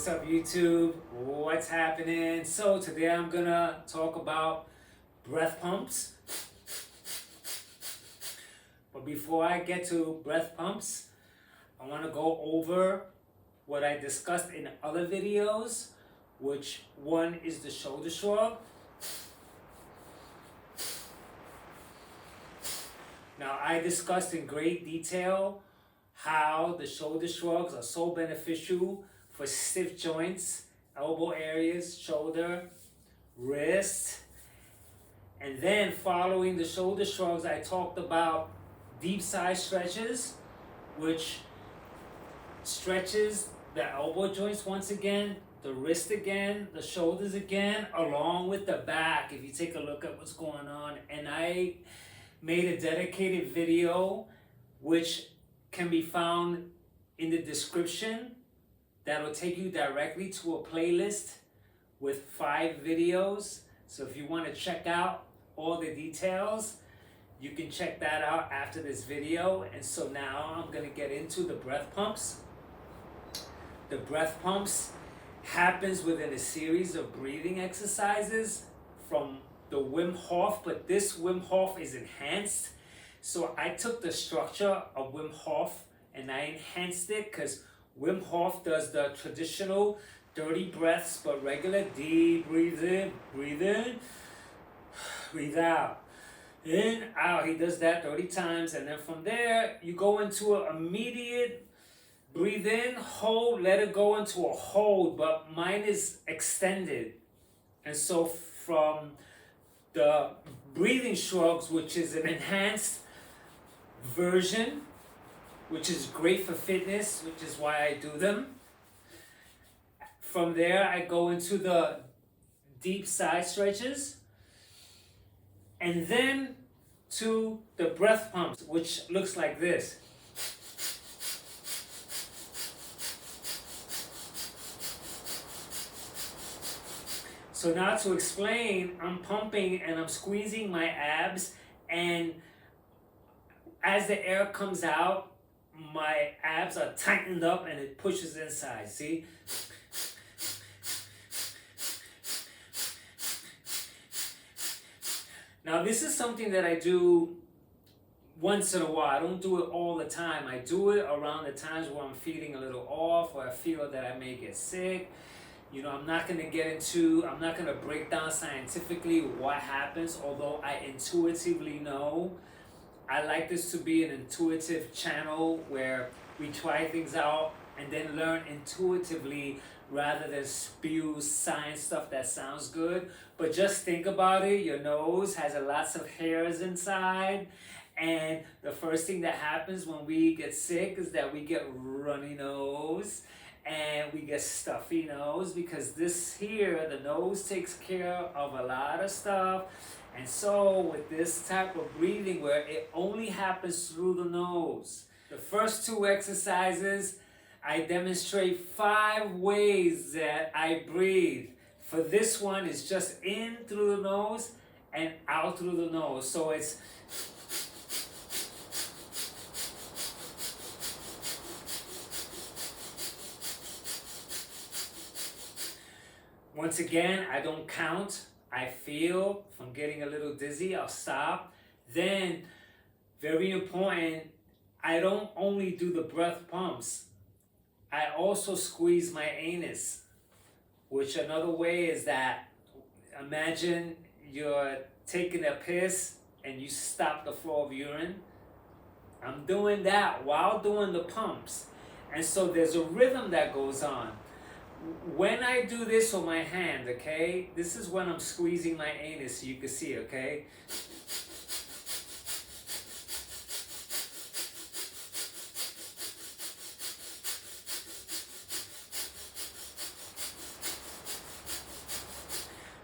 What's up, YouTube? What's happening? So today I'm gonna talk about breath pumps. But before I get to breath pumps, I want to go over what I discussed in other videos, which one is the shoulder shrug. Now, I discussed in great detail how the shoulder shrugs are so beneficial for stiff joints, elbow areas, shoulder, wrist. And then following the shoulder shrugs, I talked about deep side stretches, which stretches the elbow joints once again, the wrist again, the shoulders again, along with the back, if you take a look at what's going on. And I made a dedicated video which can be found in the description that'll take you directly to a playlist with 5 videos. So if you want to check out all the details, you can check that out after this video. And so now I'm going to get into the breath pumps. The breath pumps happens within a series of breathing exercises from the Wim Hof, but this Wim Hof is enhanced. So I took the structure of Wim Hof and I enhanced it, because Wim Hof does the traditional 30 breaths, but regular. Deep breathe in, breathe out. In, out. He does that 30 times, and then from there you go into an immediate breathe in, hold, let it go into a hold, but mine is extended. And so from the breathing shrugs, which is an enhanced version, which is great for fitness, which is why I do them. From there, I go into the deep side stretches, and then to the breath pumps, which looks like this. So now to explain, I'm pumping and I'm squeezing my abs, and as the air comes out, my abs are tightened up and it pushes inside, see? Now this is something that I do once in a while. I don't do it all the time. I do it around the times where I'm feeling a little off, or I feel that I may get sick. You know, I'm not going to break down scientifically what happens, although I intuitively know. I like this to be an intuitive channel where we try things out and then learn intuitively rather than spew science stuff that sounds good. But just think about it. Your nose has lots of hairs inside, and the first thing that happens when we get sick is that we get runny nose and we get stuffy nose, because this here, the nose, takes care of a lot of stuff. And so with this type of breathing where it only happens through the nose, the first 2 exercises, I demonstrate 5 ways that I breathe. For this one, it's just in through the nose and out through the nose. So it's once again, I don't count. I feel if I'm getting a little dizzy, I'll stop. Then, very important, I don't only do the breath pumps. I also squeeze my anus, which another way is that, imagine you're taking a piss and you stop the flow of urine. I'm doing that while doing the pumps. And so there's a rhythm that goes on. When I do this with my hand, okay, this is when I'm squeezing my anus, so you can see, okay?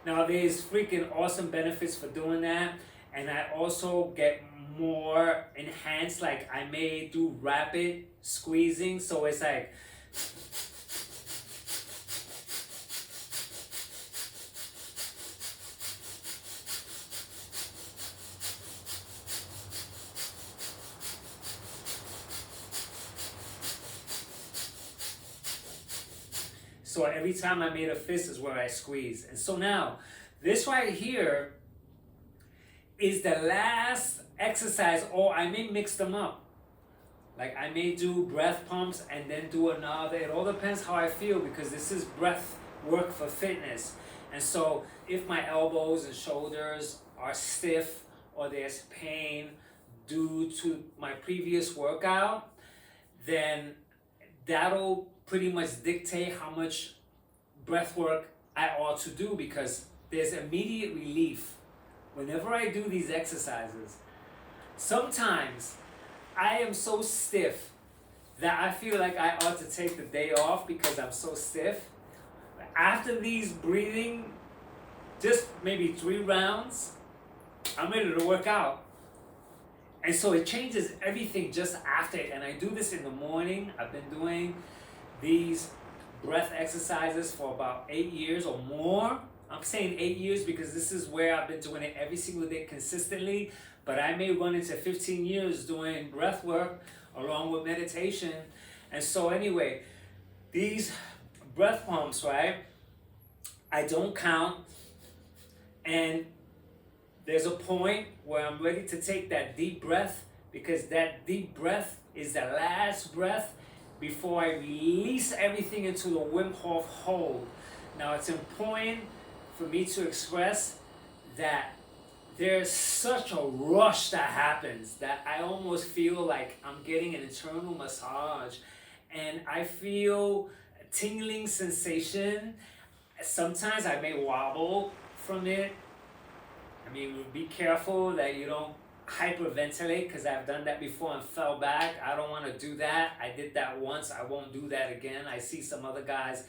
Now there's freaking awesome benefits for doing that, and I also get more enhanced, like I may do rapid squeezing, so it's like So every time I made a fist is where I squeeze. And so now, this right here is the last exercise, or I may mix them up. Like I may do breath pumps and then do another. It all depends how I feel, because this is breath work for fitness. And so if my elbows and shoulders are stiff or there's pain due to my previous workout, then that'll pretty much dictate how much breath work I ought to do, because there's immediate relief whenever I do these exercises. Sometimes I am so stiff that I feel like I ought to take the day off because I'm so stiff. After these breathing, just maybe 3 rounds, I'm ready to work out. And so it changes everything just after it. And I do this in the morning. I've been doing these breath exercises for about 8 years or more. I'm saying 8 years because this is where I've been doing it every single day consistently. But I may run into 15 years doing breath work along with meditation. And so anyway, these breath pumps, right? I don't count. And there's a point where I'm ready to take that deep breath, because that deep breath is the last breath before I release everything into the Wim Hof hold. Now it's important for me to express that there's such a rush that happens that I almost feel like I'm getting an internal massage, and I feel a tingling sensation. Sometimes I may wobble from it. I mean, be careful that you don't hyperventilate, because I've done that before and fell back. I don't want to do that. I did that once. I won't do that again. I see some other guys,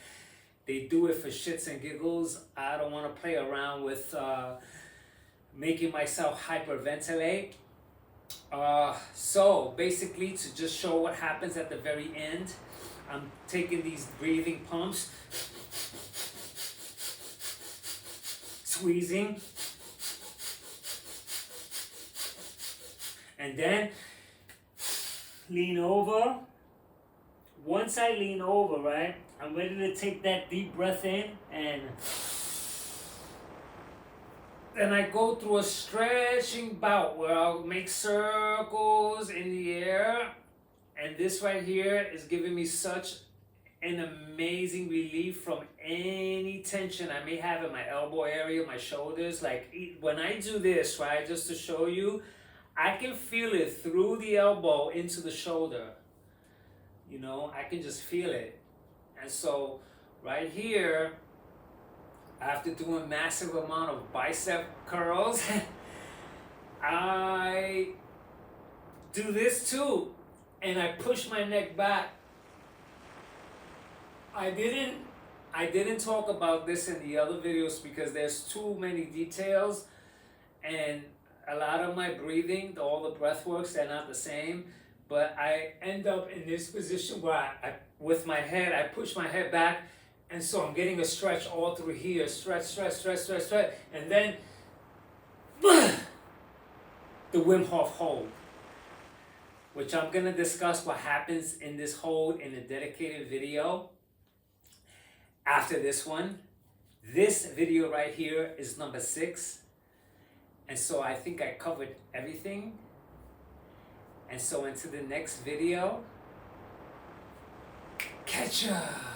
they do it for shits and giggles. I don't want to play around with making myself hyperventilate. So basically, to just show what happens at the very end, I'm taking these breathing pumps, squeezing, and then lean over. Once I lean over, right, I'm ready to take that deep breath in, and then I go through a stretching bout where I'll make circles in the air. And this right here is giving me such an amazing relief from any tension I may have in my elbow area, my shoulders. Like when I do this, right, just to show you, I can feel it through the elbow into the shoulder. You know, I can just feel it. And so right here, after doing massive amount of bicep curls, I do this too, and I push my neck back. I didn't talk about this in the other videos because there's too many details, and a lot of my breathing, all the breath works, they're not the same. But I end up in this position where I with my head, I push my head back, and so I'm getting a stretch all through here. Stretch, stretch, stretch, stretch, stretch. And then the Wim Hof hold, which I'm going to discuss what happens in this hold in a dedicated video after this one. This video right here is number 6. And so I think I covered everything. And so into the next video, catch ya!